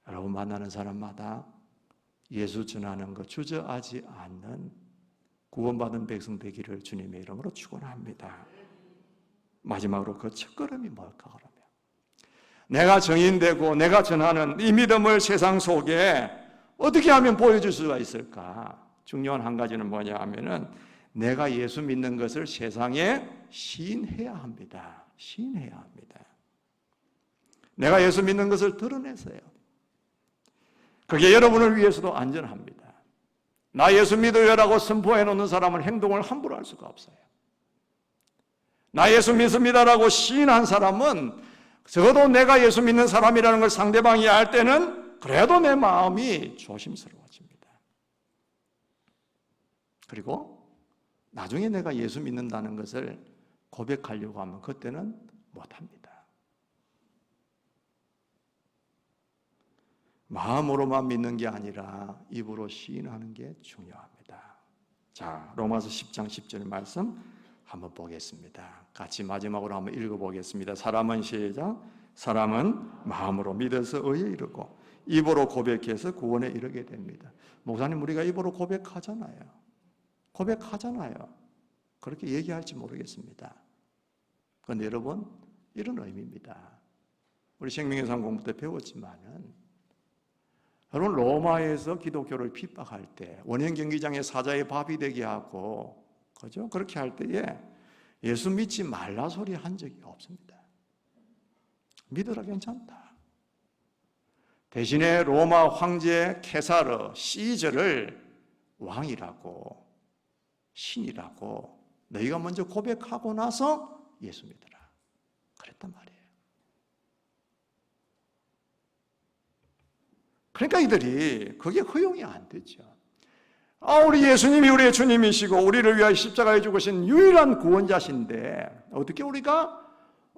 여러분 만나는 사람마다 예수 전하는 것 주저하지 않는 구원받은 백성 되기를 주님의 이름으로 축원합니다. 마지막으로 그 첫걸음이 뭘까 그러면? 내가 정인되고 내가 전하는 이 믿음을 세상 속에 어떻게 하면 보여줄 수가 있을까? 중요한 한 가지는 뭐냐 하면은 내가 예수 믿는 것을 세상에 시인해야 합니다. 시인해야 합니다. 내가 예수 믿는 것을 드러내서요. 그게 여러분을 위해서도 안전합니다. 나 예수 믿어요라고 선포해 놓는 사람은 행동을 함부로 할 수가 없어요. 나 예수 믿습니다라고 시인한 사람은 적어도 내가 예수 믿는 사람이라는 걸 상대방이 알 때는 그래도 내 마음이 조심스러워집니다. 그리고 나중에 내가 예수 믿는다는 것을 고백하려고 하면 그때는 못합니다. 마음으로만 믿는 게 아니라 입으로 시인하는 게 중요합니다. 자, 로마서 10장 10절 말씀 한번 보겠습니다. 같이 마지막으로 한번 읽어보겠습니다. 사람은 시작. 사람은 마음으로 믿어서 의에 이르고 입으로 고백해서 구원에 이르게 됩니다. 목사님, 우리가 입으로 고백하잖아요. 고백하잖아요. 그렇게 얘기할지 모르겠습니다. 그런데 여러분, 이런 의미입니다. 우리 생명의 산 공부 때 배웠지만은 여러분, 로마에서 기독교를 핍박할 때 원형 경기장에 사자의 밥이 되게 하고, 그죠? 그렇게 할 때에 예수 믿지 말라 소리 한 적이 없습니다. 믿으라 괜찮다. 대신에 로마 황제 케사르 시저를 왕이라고, 신이라고 너희가 먼저 고백하고 나서 예수 믿으라 그랬단 말이에요. 그러니까 이들이 그게 허용이 안 되죠. 우리 예수님이 우리의 주님이시고 우리를 위하여 십자가에 죽으신 유일한 구원자신데 어떻게 우리가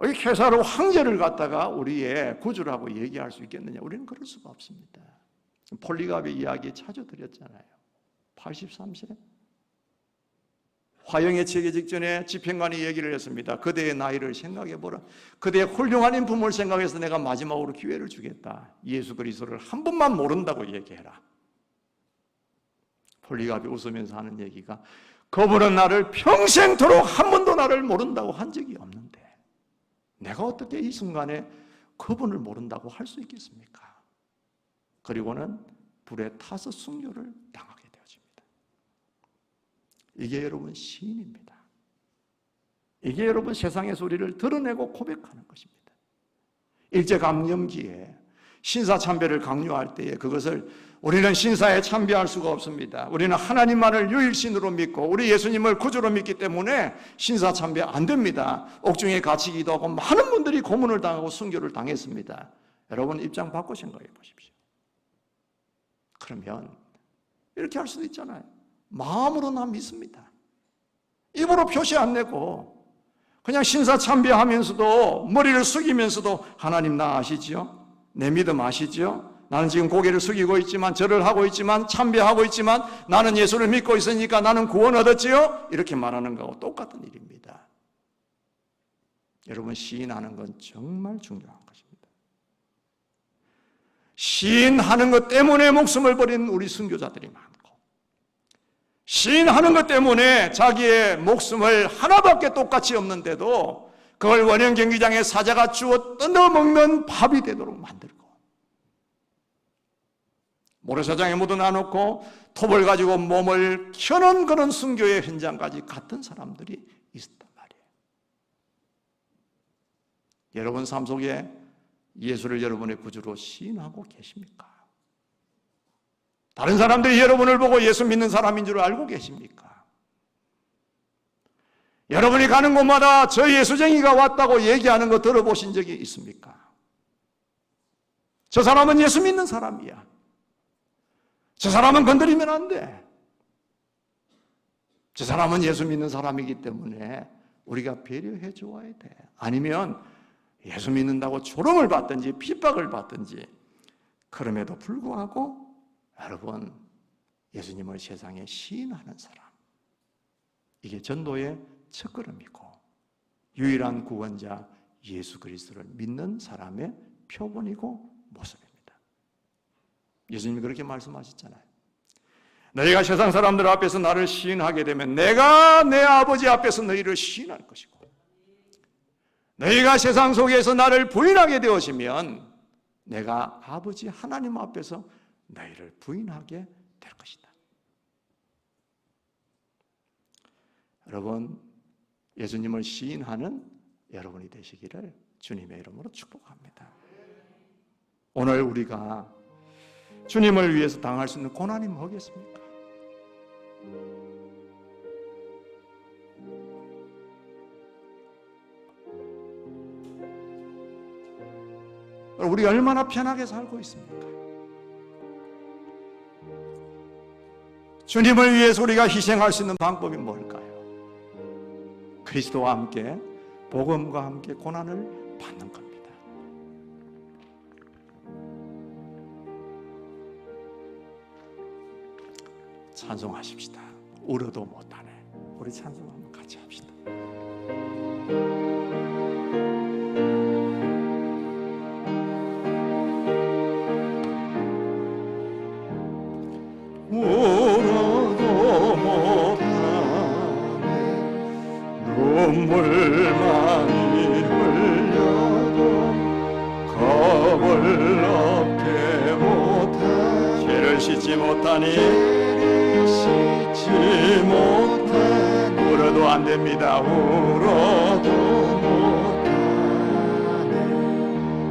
회사로 황제를 갖다가 우리의 구주라고 얘기할 수 있겠느냐? 우리는 그럴 수가 없습니다. 폴리갑의 이야기 자주 드렸잖아요. 83세 화형에 치기 직전에 집행관이 얘기를 했습니다. 그대의 나이를 생각해보라. 그대의 훌륭한 인품을 생각해서 내가 마지막으로 기회를 주겠다. 예수 그리스도를 한 번만 모른다고 얘기해라. 폴리갑이 웃으면서 하는 얘기가, 그분은 나를 평생토록 한 번도 나를 모른다고 한 적이 없는데 내가 어떻게 이 순간에 그분을 모른다고 할 수 있겠습니까? 그리고는 불에 타서 순교를 당하게 되어집니다. 이게 여러분 시인입니다. 이게 여러분 세상에서 우리를 드러내고 고백하는 것입니다. 일제강점기에 신사참배를 강요할 때에 그것을 우리는 신사에 참배할 수가 없습니다. 우리는 하나님만을 유일신으로 믿고 우리 예수님을 구주로 믿기 때문에 신사참배 안 됩니다. 옥중에 갇히기도 하고 많은 분들이 고문을 당하고 순교를 당했습니다. 여러분 입장 바꿔 생각해 보십시오. 그러면 이렇게 할 수도 있잖아요. 마음으로 나 믿습니다. 입으로 표시 안 내고 그냥 신사참배하면서도 머리를 숙이면서도 하나님 나 아시지요? 내 믿음 아시지요? 나는 지금 고개를 숙이고 있지만 절을 하고 있지만 참배하고 있지만 나는 예수를 믿고 있으니까 나는 구원 얻었지요? 이렇게 말하는 거하고 똑같은 일입니다. 여러분 시인하는 건 정말 중요한 것입니다. 시인하는 것 때문에 목숨을 버린 우리 순교자들이 많고 시인하는 것 때문에 자기의 목숨을 하나밖에 똑같이 없는데도 그걸 원형 경기장에 사자가 주워 뜯어먹는 밥이 되도록 만들고 모래사장에 묻어놔놓고 톱을 가지고 몸을 켜는 그런 순교의 현장까지 갔던 사람들이 있었단 말이에요. 여러분 삶 속에 예수를 여러분의 구주로 시인하고 계십니까? 다른 사람들이 여러분을 보고 예수 믿는 사람인 줄 알고 계십니까? 여러분이 가는 곳마다 저 예수쟁이가 왔다고 얘기하는 거 들어보신 적이 있습니까? 저 사람은 예수 믿는 사람이야. 저 사람은 건드리면 안 돼. 저 사람은 예수 믿는 사람이기 때문에 우리가 배려해 줘야 돼. 아니면 예수 믿는다고 조롱을 받든지 핍박을 받든지 그럼에도 불구하고 여러분 예수님을 세상에 시인하는 사람, 이게 전도의 첫걸음이고 유일한 구원자 예수 그리스도를 믿는 사람의 표본이고 모습입니다. 예수님이 그렇게 말씀하셨잖아요. 너희가 세상 사람들 앞에서 나를 시인하게 되면 내가 내 아버지 앞에서 너희를 시인할 것이고 너희가 세상 속에서 나를 부인하게 되어지면 내가 아버지 하나님 앞에서 너희를 부인하게 될 것이다. 여러분 예수님을 시인하는 여러분이 되시기를 주님의 이름으로 축복합니다. 오늘 우리가 주님을 위해서 당할 수 있는 고난이 뭐겠습니까? 우리가 얼마나 편하게 살고 있습니까? 주님을 위해서 우리가 희생할 수 있는 방법이 뭘까요? 그리스도와 함께 복음과 함께 고난을 받는 겁니다. 찬송하십시다. 울어도 못하네. 우리 찬송 한번 같이 합시다. 울어도 못하네. 눈물 많이 흘려도 겁을 얻게 못하네. 죄를 씻지 못하니 울어도 안 됩니다. 울어도 못하네.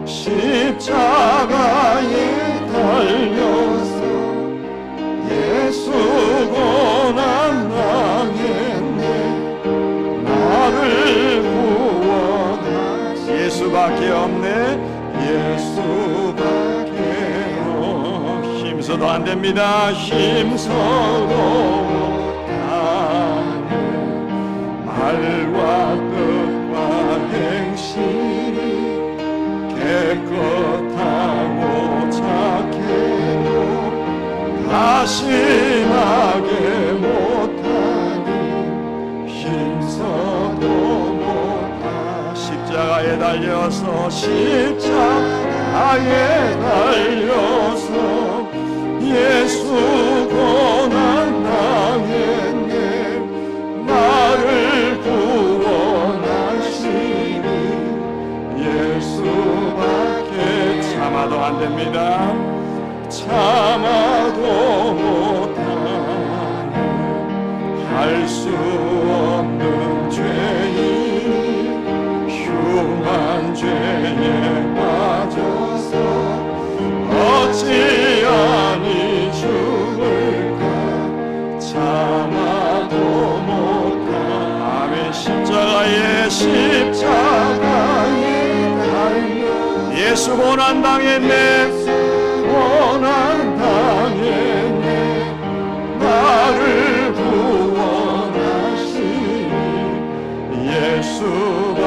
십자가에 달려서 예수 고난 당했네. 나를 구원하시 예수밖에 없네. 예수밖에 힘써 힘써도 안 됩니다. 힘써도 말과 뜻과 행실이 깨끗하고 착해도 다신하게 못하니 힘써도 못하. 십자가에 달려서 십자가에 달려서 예수 고난 당했네. 나를 구원하시니 예수밖에. 참아도 안 됩니다. 참아도 못하는 할 수 없는 죄인 흉한 죄에 빠져서 어찌하니 죽을까. 참아도 못하. 아멘. 십자가에 달려 예수 고난 당했네. 고난 당했네. 나를 구원하시니 예수가.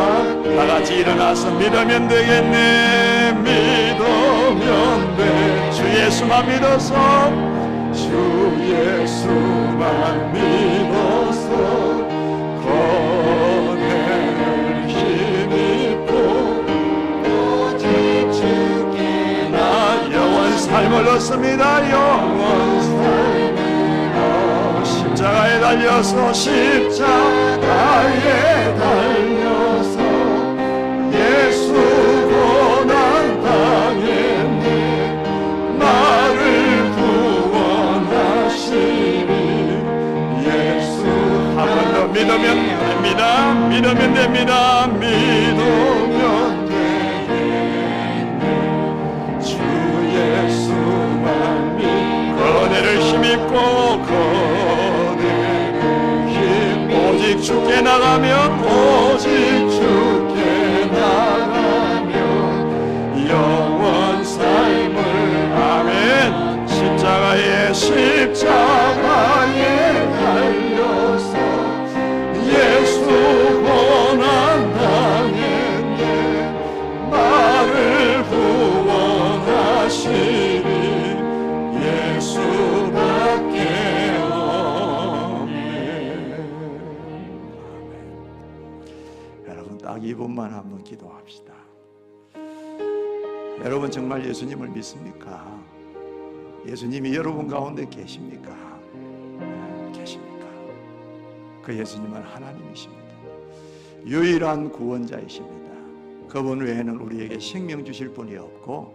다같이 일어나서 믿으면 되겠네. 믿으면 돼. 주 예수만 믿어서 주 예수만 믿어서 거대를 힘입고 오직 주께 나 영원 삶을 얻습니다. 영원 삶을. 십자가에 달려서 십자가에 달려서 예수 고난 당했네. 나를 구원하시니 예수. 한 번 더 믿으면 됩니다. 믿으면 됩니다. 믿으면 되겠네. 주 예수만 거대를 힘입고 거대를 힘. 오직 주께 나가면 오직 주께 나가면 영원 삶을. 아멘. 십자가에 달려서 예수 고난 당했네. 나를 구원하시니 예수밖에 없네. 여러분 딱 2분만 한번 기도합시다. 여러분 정말 예수님을 믿습니까? 예수님이 여러분 가운데 계십니까? 계십니까? 그 예수님은 하나님이십니다. 유일한 구원자이십니다. 그분 외에는 우리에게 생명 주실 분이 없고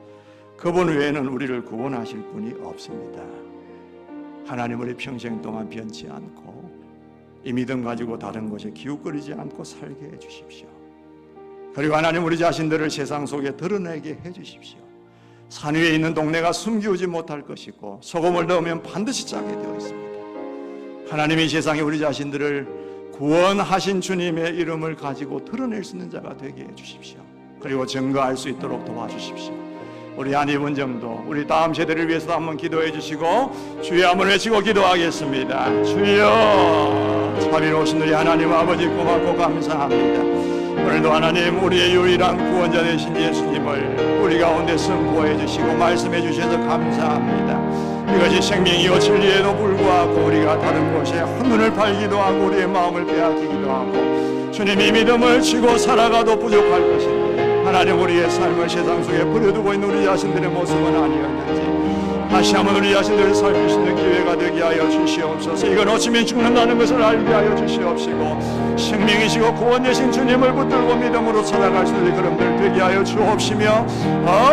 그분 외에는 우리를 구원하실 분이 없습니다. 하나님 우리 평생 동안 변치 않고 이 믿음 가지고 다른 곳에 기웃거리지 않고 살게 해주십시오. 그리고 하나님 우리 자신들을 세상 속에 드러내게 해주십시오. 산 위에 있는 동네가 숨기우지 못할 것이고 소금을 넣으면 반드시 짜게 되어 있습니다. 하나님이 세상에 우리 자신들을 구원하신 주님의 이름을 가지고 드러낼 수 있는 자가 되게 해주십시오. 그리고 증거할 수 있도록 도와주십시오. 우리 한 2분 정도 우리 다음 세대를 위해서 한번 기도해 주시고 주여 한번 외치고 기도하겠습니다. 주여 자비로우신 우리 하나님 아버지 고맙고 감사합니다. 오늘도 하나님 우리의 유일한 구원자 되신 예수님을 우리 가운데 선포해 주시고 말씀해 주셔서 감사합니다. 이것이 생명이요 진리에도 불구하고 우리가 다른 곳에 한눈을 팔기도 하고 우리의 마음을 빼앗기기도 하고 주님이 믿음을 지고 살아가도 부족할 것인데 하나님 우리의 삶을 세상 속에 버려두고 있는 우리 자신들의 모습은 아니었는지 다시 한번 우리 자신들을 살필 수 있는 기회가 되게 하여 주시옵소서. 이건 어쩌면 죽는다는 것을 알게 하여 주시옵시고 생명이시고 구원 되신 주님을 붙들고 믿음으로 살아갈 수 있는 그런들 되게 하여 주옵시며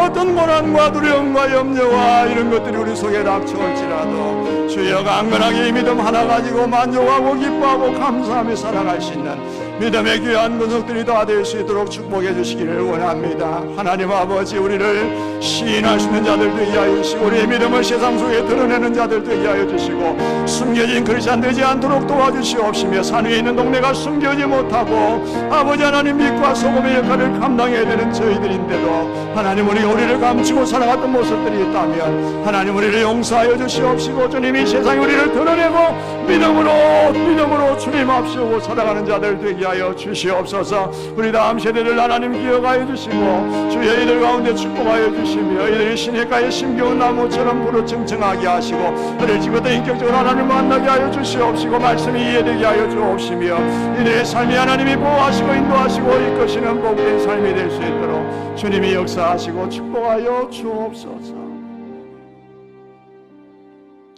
어떤 고난과 두려움과 염려와 이런 것들이 우리 속에 닥쳐올지라도 주여 강건하게 이 믿음 하나 가지고 만족하고 기뻐하고 감사하며 살아갈 수 있는 믿음의 귀한 분석들이 다 될 수 있도록 축복해 주시기를 원합니다. 하나님 아버지, 우리를 시인할 수 있는 자들 되게 하여 주시고 우리의 믿음을 세상 속에 드러내는 자들 되게 하여 주시고 숨겨진 크리스찬 되지 않도록 도와주시옵시며 산 위에 있는 동네가 숨겨지 못하고 아버지 하나님 빛과 소금의 역할을 감당해야 되는 저희들인데도 하나님 우리를 감추고 살아갔던 모습들이 있다면 하나님 우리를 용서하여 주시옵시고 주님이 세상에 우리를 드러내고 믿음으로 주님 앞세우고 살아가는 자들 되게 하여 주시옵소서. 우리 다음 세대를 하나님 기억하여 주시고 주의 이들 가운데 축복하여 주시며 이들이 시냇가에 심겨운 나무처럼 부르청청하게 하시고 그를 지금부터 인격적으로 하나님 만나게 하여 주시옵시고 말씀이 이해되게 하여 주옵시며 이들의 삶이 하나님이 보호하시고 인도하시고 이끄시는 복된 삶이 될 수 있도록 주님이 역사하시고 축복하여 주옵소서.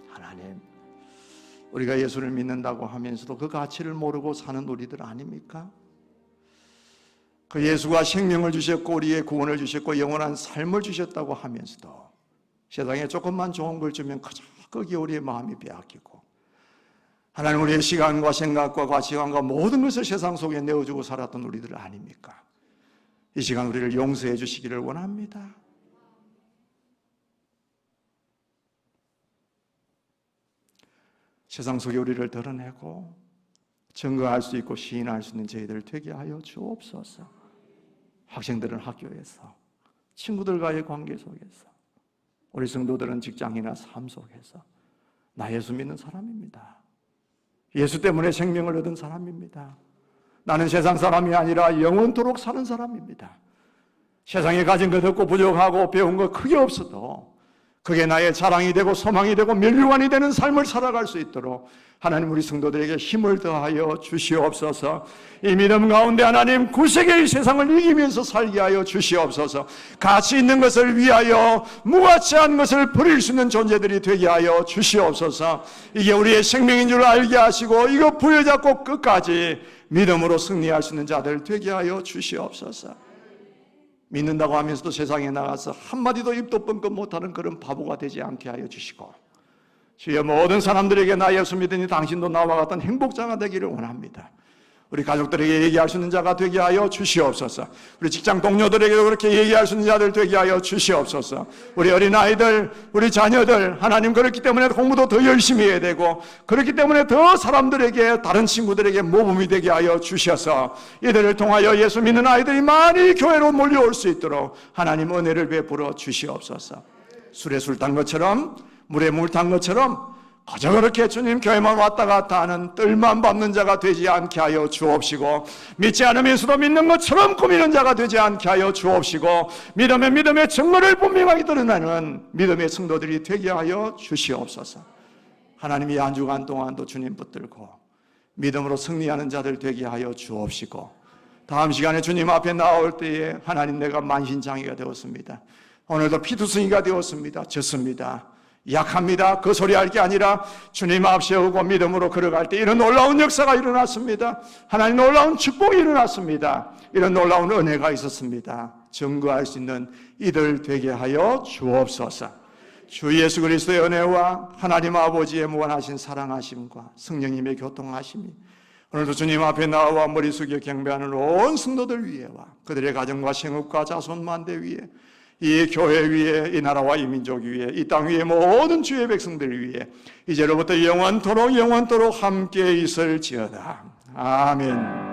하나님, 우리가 예수를 믿는다고 하면서도 그 가치를 모르고 사는 우리들 아닙니까? 그 예수가 생명을 주셨고 우리의 구원을 주셨고 영원한 삶을 주셨다고 하면서도 세상에 조금만 좋은 걸 주면 그저 거기에 우리의 마음이 빼앗기고 하나님 우리의 시간과 생각과 가치관과 모든 것을 세상 속에 내어주고 살았던 우리들 아닙니까? 이 시간 우리를 용서해 주시기를 원합니다. 세상 속에 우리를 드러내고 증거할 수 있고 시인할 수 있는 저희들 되게 하여 주옵소서. 학생들은 학교에서, 친구들과의 관계 속에서, 우리 성도들은 직장이나 삶 속에서 나 예수 믿는 사람입니다. 예수 때문에 생명을 얻은 사람입니다. 나는 세상 사람이 아니라 영원토록 사는 사람입니다. 세상에 가진 것 없고 부족하고 배운 것 크게 없어도 그게 나의 자랑이 되고 소망이 되고 면류관이 되는 삶을 살아갈 수 있도록 하나님 우리 성도들에게 힘을 더하여 주시옵소서. 이 믿음 가운데 하나님 구세계의 세상을 이기면서 살게 하여 주시옵소서. 가치 있는 것을 위하여 무가치한 것을 버릴 수 있는 존재들이 되게 하여 주시옵소서. 이게 우리의 생명인 줄 알게 하시고 이거 부여잡고 끝까지 믿음으로 승리할 수 있는 자들 되게 하여 주시옵소서. 믿는다고 하면서도 세상에 나가서 한마디도 입도 뻥끗 못하는 그런 바보가 되지 않게 하여 주시고 주여 모든 사람들에게 나 예수 믿으니 당신도 나와 같은 행복자가 되기를 원합니다. 우리 가족들에게 얘기할 수 있는 자가 되게 하여 주시옵소서. 우리 직장 동료들에게도 그렇게 얘기할 수 있는 자들 되게 하여 주시옵소서. 우리 어린아이들, 우리 자녀들 하나님 그렇기 때문에 공부도 더 열심히 해야 되고 그렇기 때문에 더 사람들에게 다른 친구들에게 모범이 되게 하여 주셔서 이들을 통하여 예수 믿는 아이들이 많이 교회로 몰려올 수 있도록 하나님 은혜를 베풀어 주시옵소서. 술에 술 탄 것처럼 물에 물 탄 것처럼 그저 그렇게 주님 교회만 왔다 갔다 하는 뜰만 밟는 자가 되지 않게 하여 주옵시고 믿지 않으면서도 믿는 것처럼 꾸미는 자가 되지 않게 하여 주옵시고 믿음의 증거를 분명하게 드러내는 믿음의 성도들이 되게 하여 주시옵소서. 하나님이 한 주간 동안도 주님 붙들고 믿음으로 승리하는 자들 되게 하여 주옵시고 다음 시간에 주님 앞에 나올 때에 하나님 내가 만신창이가 되었습니다. 오늘도 피투성이가 되었습니다. 졌습니다. 약합니다. 그 소리 할 게 아니라 주님 앞 세우고 믿음으로 걸어갈 때 이런 놀라운 역사가 일어났습니다. 하나님 놀라운 축복이 일어났습니다. 이런 놀라운 은혜가 있었습니다. 증거할 수 있는 이들 되게 하여 주옵소서. 주 예수 그리스도의 은혜와 하나님 아버지의 무한하신 사랑하심과 성령님의 교통하심이 오늘도 주님 앞에 나와 머리 숙여 경배하는 온 성도들 위에와 그들의 가정과 생업과 자손 만대 위에 이 교회 위에 이 나라와 이 민족 위에 이 땅 위에 모든 주의 백성들 위에 이제로부터 영원토록 함께 있을지어다. 아멘.